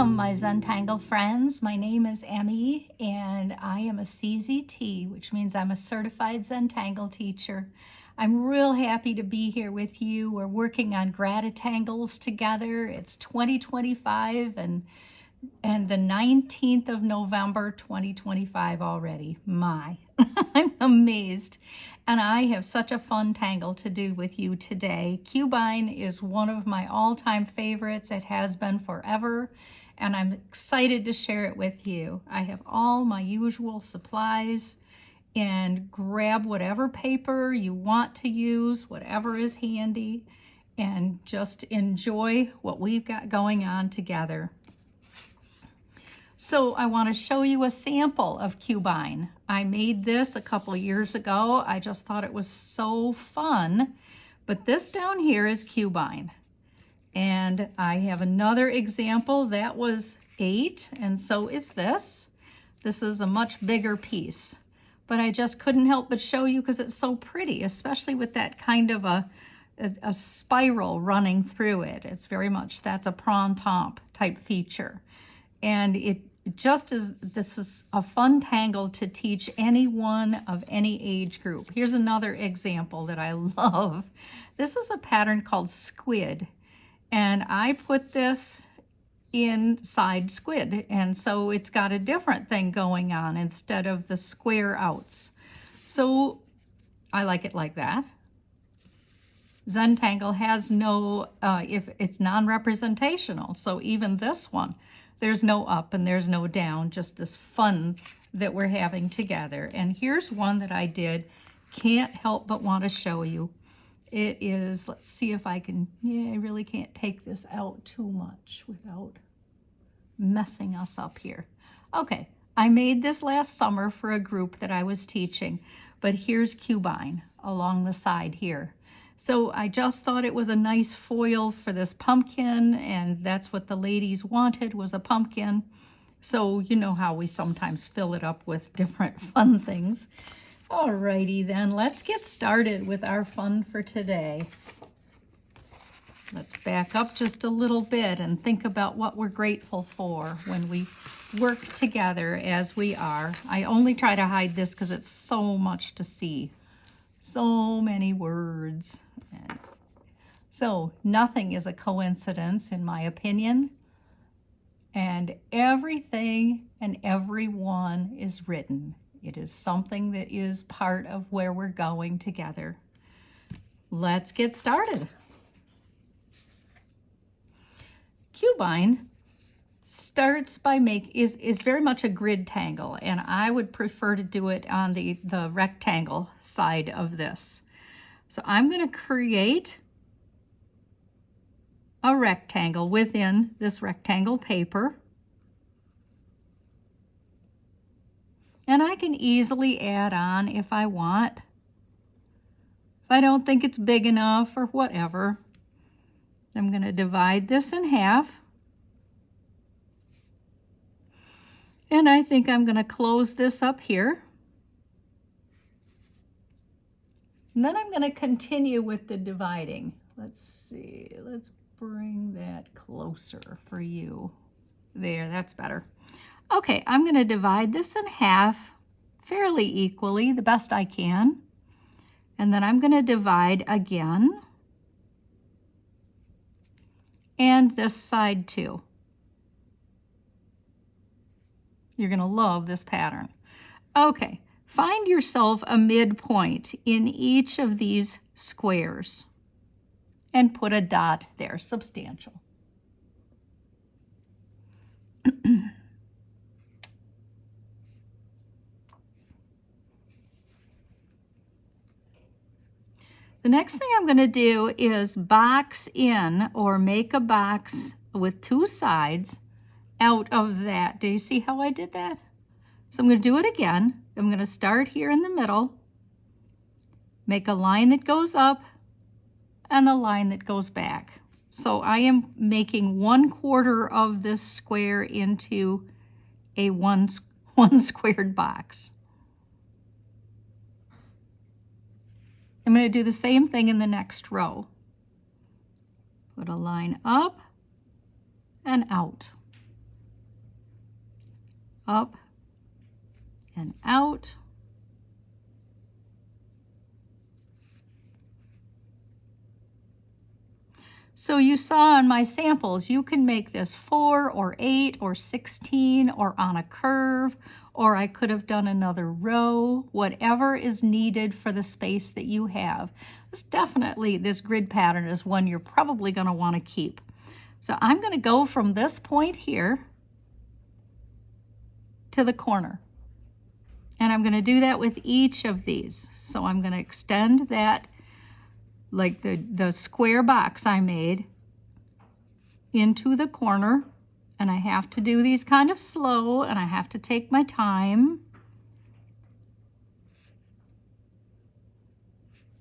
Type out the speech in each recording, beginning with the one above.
Welcome, my Zentangle friends. My name is Emmy, and I am a CZT, which means I'm a certified Zentangle teacher. I'm real happy to be here with you. We're working on GratitangleZ together. It's 2025 and the 19th of November, 2025 already. My, I'm amazed. And I have such a fun tangle to do with you today. Cubine is one of my all-time favorites. It has been forever, and I'm excited to share it with you. I have all my usual supplies, and grab whatever paper you want to use, whatever is handy, and just enjoy what we've got going on together. So I want to show you a sample of Cubine. I made this a couple years ago. I just thought it was so fun. But this down here is Cubine. And I have another example that was 8, and so is this. This is a much bigger piece. But I just couldn't help but show you because it's so pretty, especially with that kind of a spiral running through it. It's very much, that's a printemps type feature. And this is a fun tangle to teach anyone of any age group. Here's another example that I love. This is a pattern called squid, and I put this inside squid, and so it's got a different thing going on instead of the square outs. So I like it like that. Zentangle has no, if it's non-representational, so even this one, there's no up and there's no down, just this fun that we're having together. And here's one that I did, can't help but want to show you. It is, let's see if I can, I really can't take this out too much without messing us up here. Okay, I made this last summer for a group that I was teaching, but here's Cubine along the side here. So I just thought it was a nice foil for this pumpkin, and that's what the ladies wanted, was a pumpkin. So you know how we sometimes fill it up with different fun things. Alrighty then, let's get started with our fun for today. Let's back up just a little bit and think about what we're grateful for when we work together as we are. I only try to hide this because it's so much to see. So many words. And so nothing is a coincidence, in my opinion. And everything and everyone is written. It is something that is part of where we're going together. Let's get started. Cubine starts by is very much a grid tangle, and I would prefer to do it on the rectangle side of this. So I'm going to create a rectangle within this rectangle paper. And I can easily add on if I want. If I don't think it's big enough or whatever, I'm going to divide this in half. And I think I'm going to close this up here. And then I'm going to continue with the dividing. Let's see, let's bring that closer for you. There, that's better. Okay, I'm going to divide this in half fairly equally, the best I can. And then I'm going to divide again. And this side too. You're going to love this pattern. Okay, find yourself a midpoint in each of these squares and put a dot there, substantial. The next thing I'm going to do is box in, or make a box with 2 sides out of that. Do you see how I did that? So I'm going to do it again. I'm going to start here in the middle, make a line that goes up and the line that goes back. So I am making 1/4 of this square into a one squared box. I'm going to do the same thing in the next row. Put a line up and out. up and out. So you saw in my samples, you can make this 4 or 8 or 16 or on a curve, or I could have done another row, whatever is needed for the space that you have. This grid pattern is one you're probably going to want to keep. So I'm going to go from this point here to the corner. And I'm going to do that with each of these. So I'm going to extend that, like the square box I made, into the corner. And I have to do these kind of slow, and I have to take my time,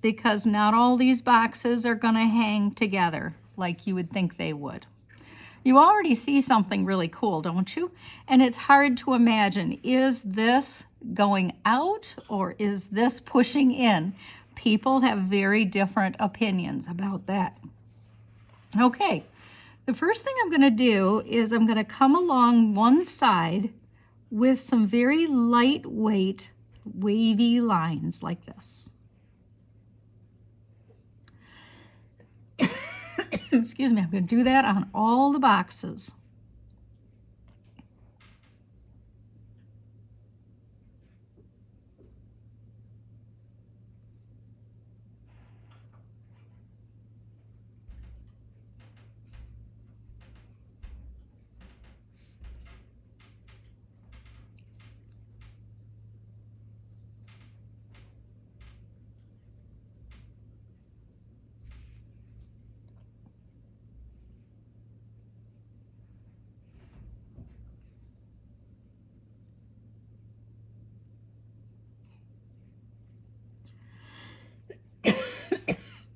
because not all these boxes are going to hang together like you would think they would. You already see something really cool, don't you? And it's hard to imagine, is this going out or is this pushing in? People have very different opinions about that. Okay, the first thing I'm going to do is I'm going to come along one side with some very lightweight wavy lines like this. Excuse me, I'm going to do that on all the boxes.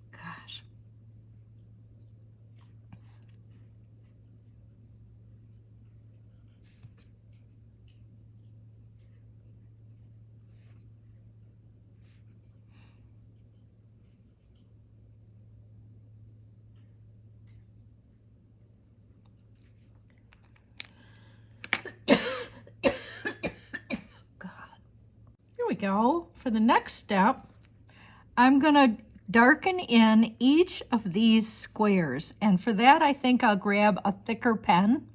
Gosh. Here we go. For the next step, I'm going to darken in each of these squares. And for that, I think I'll grab a thicker pen.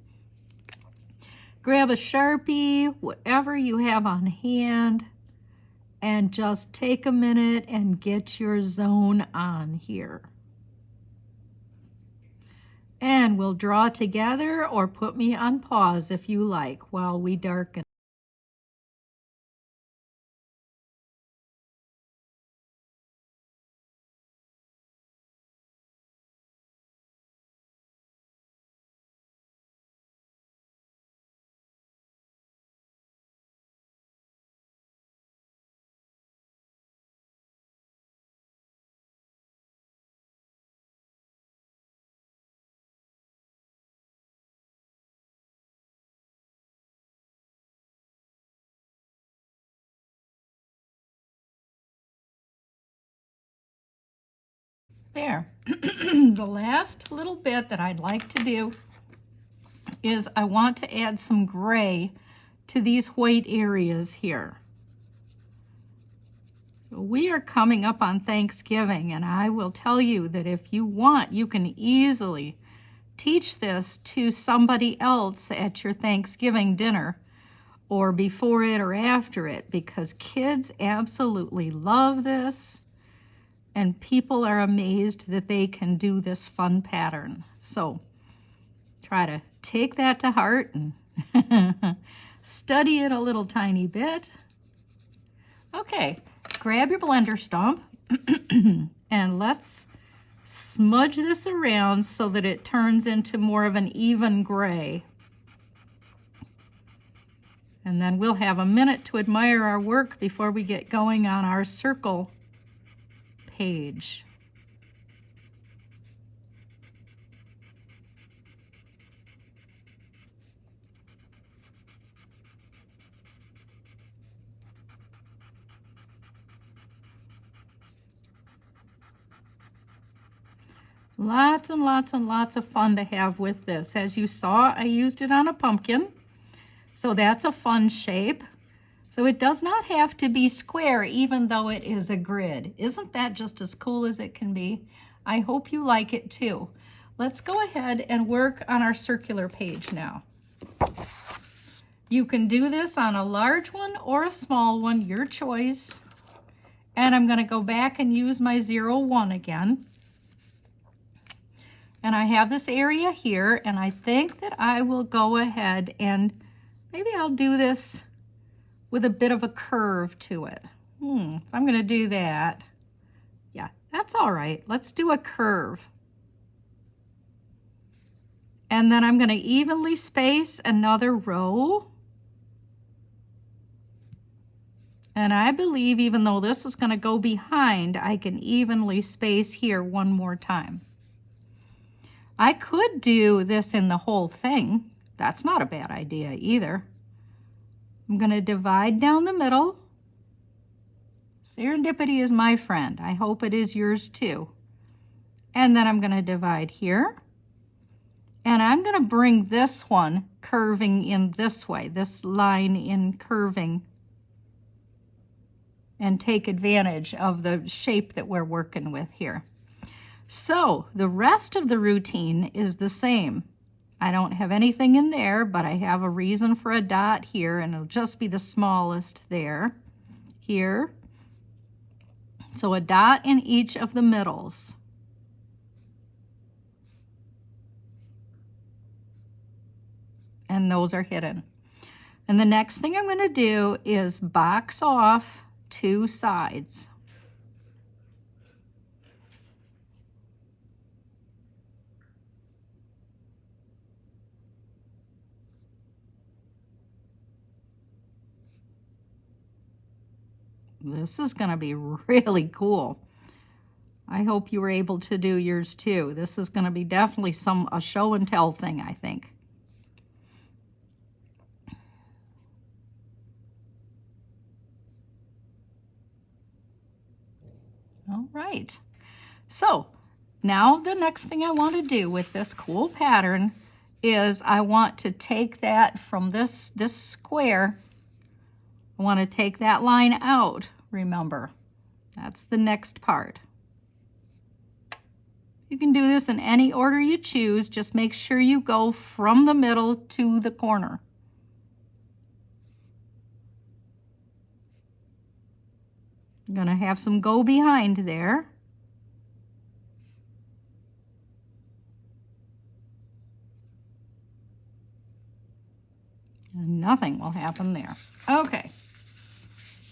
Grab a Sharpie, whatever you have on hand, and just take a minute and get your zone on here. And we'll draw together, or put me on pause if you like while we darken. There. The last little bit that I'd like to do is I want to add some gray to these white areas here. So we are coming up on Thanksgiving, and I will tell you that if you want, you can easily teach this to somebody else at your Thanksgiving dinner, or before it or after it, because kids absolutely love this. And people are amazed that they can do this fun pattern. So try to take that to heart and study it a little tiny bit. Okay, grab your blender stump and let's smudge this around so that it turns into more of an even gray. And then we'll have a minute to admire our work before we get going on our circle page. Lots and lots and lots of fun to have with this. As you saw, I used it on a pumpkin. So that's a fun shape. So it does not have to be square even though it is a grid. Isn't that just as cool as it can be? I hope you like it too. Let's go ahead and work on our circular page now. You can do this on a large one or a small one, your choice. And I'm going to go back and use my 01 again. And I have this area here, and I think that I will go ahead and maybe I'll do this with a bit of a curve to it. I'm going to do that. Yeah, that's all right. Let's do a curve. And then I'm going to evenly space another row. And I believe even though this is going to go behind, I can evenly space here one more time. I could do this in the whole thing. That's not a bad idea either. I'm going to divide down the middle. Serendipity is my friend. I hope it is yours too. And then I'm going to divide here. And I'm going to bring this one curving in this way, this line in curving, and take advantage of the shape that we're working with here. So the rest of the routine is the same. I don't have anything in there, but I have a reason for a dot here, and it'll just be the smallest there, here. So a dot in each of the middles. And those are hidden. And the next thing I'm going to do is box off 2 sides. This is going to be really cool. I hope you were able to do yours too. This is going to be definitely a show and tell thing, I think. All right. So now the next thing I want to do with this cool pattern is I want to take that from this square. I want to take that line out, remember. That's the next part. You can do this in any order you choose. Just make sure you go from the middle to the corner. I'm going to have some go behind there. And nothing will happen there. Okay.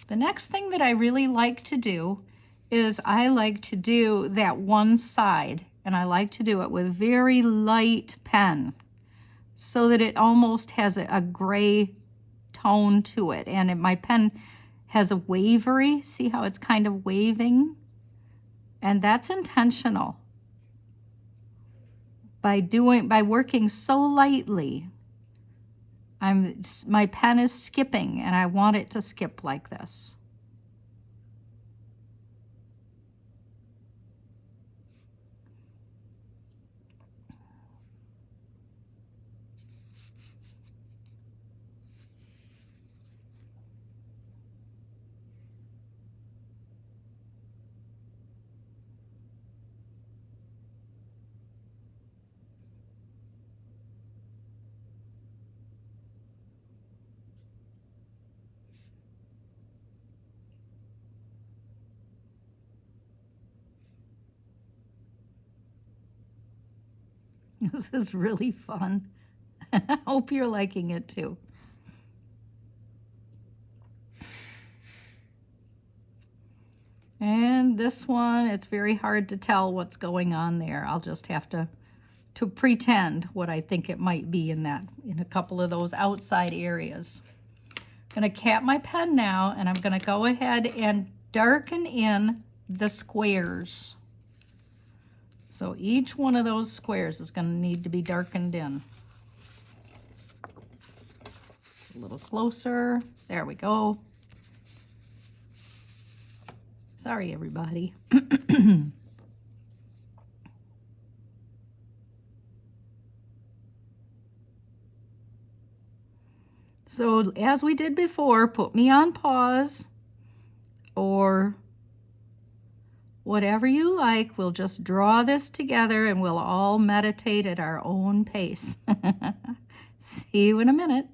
The next thing that I really like to do is I like to do that one side, and I like to do it with very light pen so that it almost has a gray tone to it. And my pen has a wavery, see how it's kind of waving? And that's intentional. By working so lightly, my pen is skipping, and I want it to skip like this. This is really fun. I hope you're liking it too. And this one, it's very hard to tell what's going on there. I'll just have to pretend what I think it might be in a couple of those outside areas. I'm going to cap my pen now, and I'm going to go ahead and darken in the squares. So each one of those squares is going to need to be darkened in. A little closer. There we go. Sorry, everybody. So as we did before, put me on pause or whatever you like. We'll just draw this together and we'll all meditate at our own pace. See you in a minute.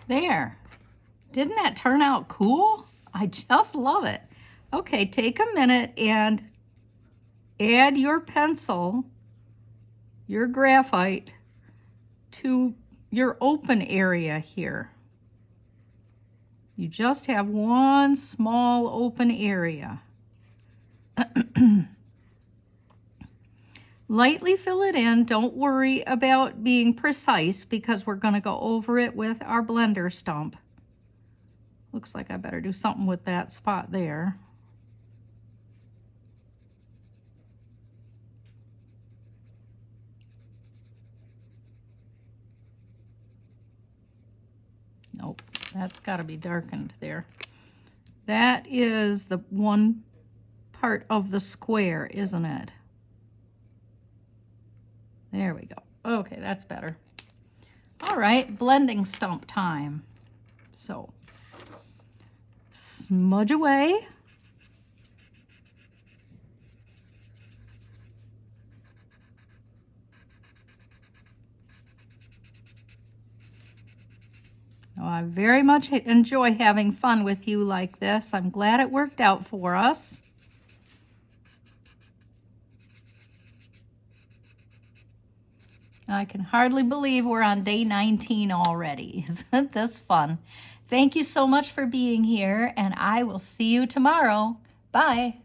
There. Didn't that turn out cool? I just love it. Okay, take a minute and add your pencil, your graphite, to your open area here. You just have one small open area. Lightly fill it in. Don't worry about being precise because we're going to go over it with our blender stump. Looks like I better do something with that spot there. Nope, that's got to be darkened there. That is the one part of the square, isn't it? There we go. Okay, that's better. All right, blending stump time. So, smudge away. Oh, I very much enjoy having fun with you like this. I'm glad it worked out for us. I can hardly believe we're on day 19 already. Isn't this fun? Thank you so much for being here, and I will see you tomorrow. Bye.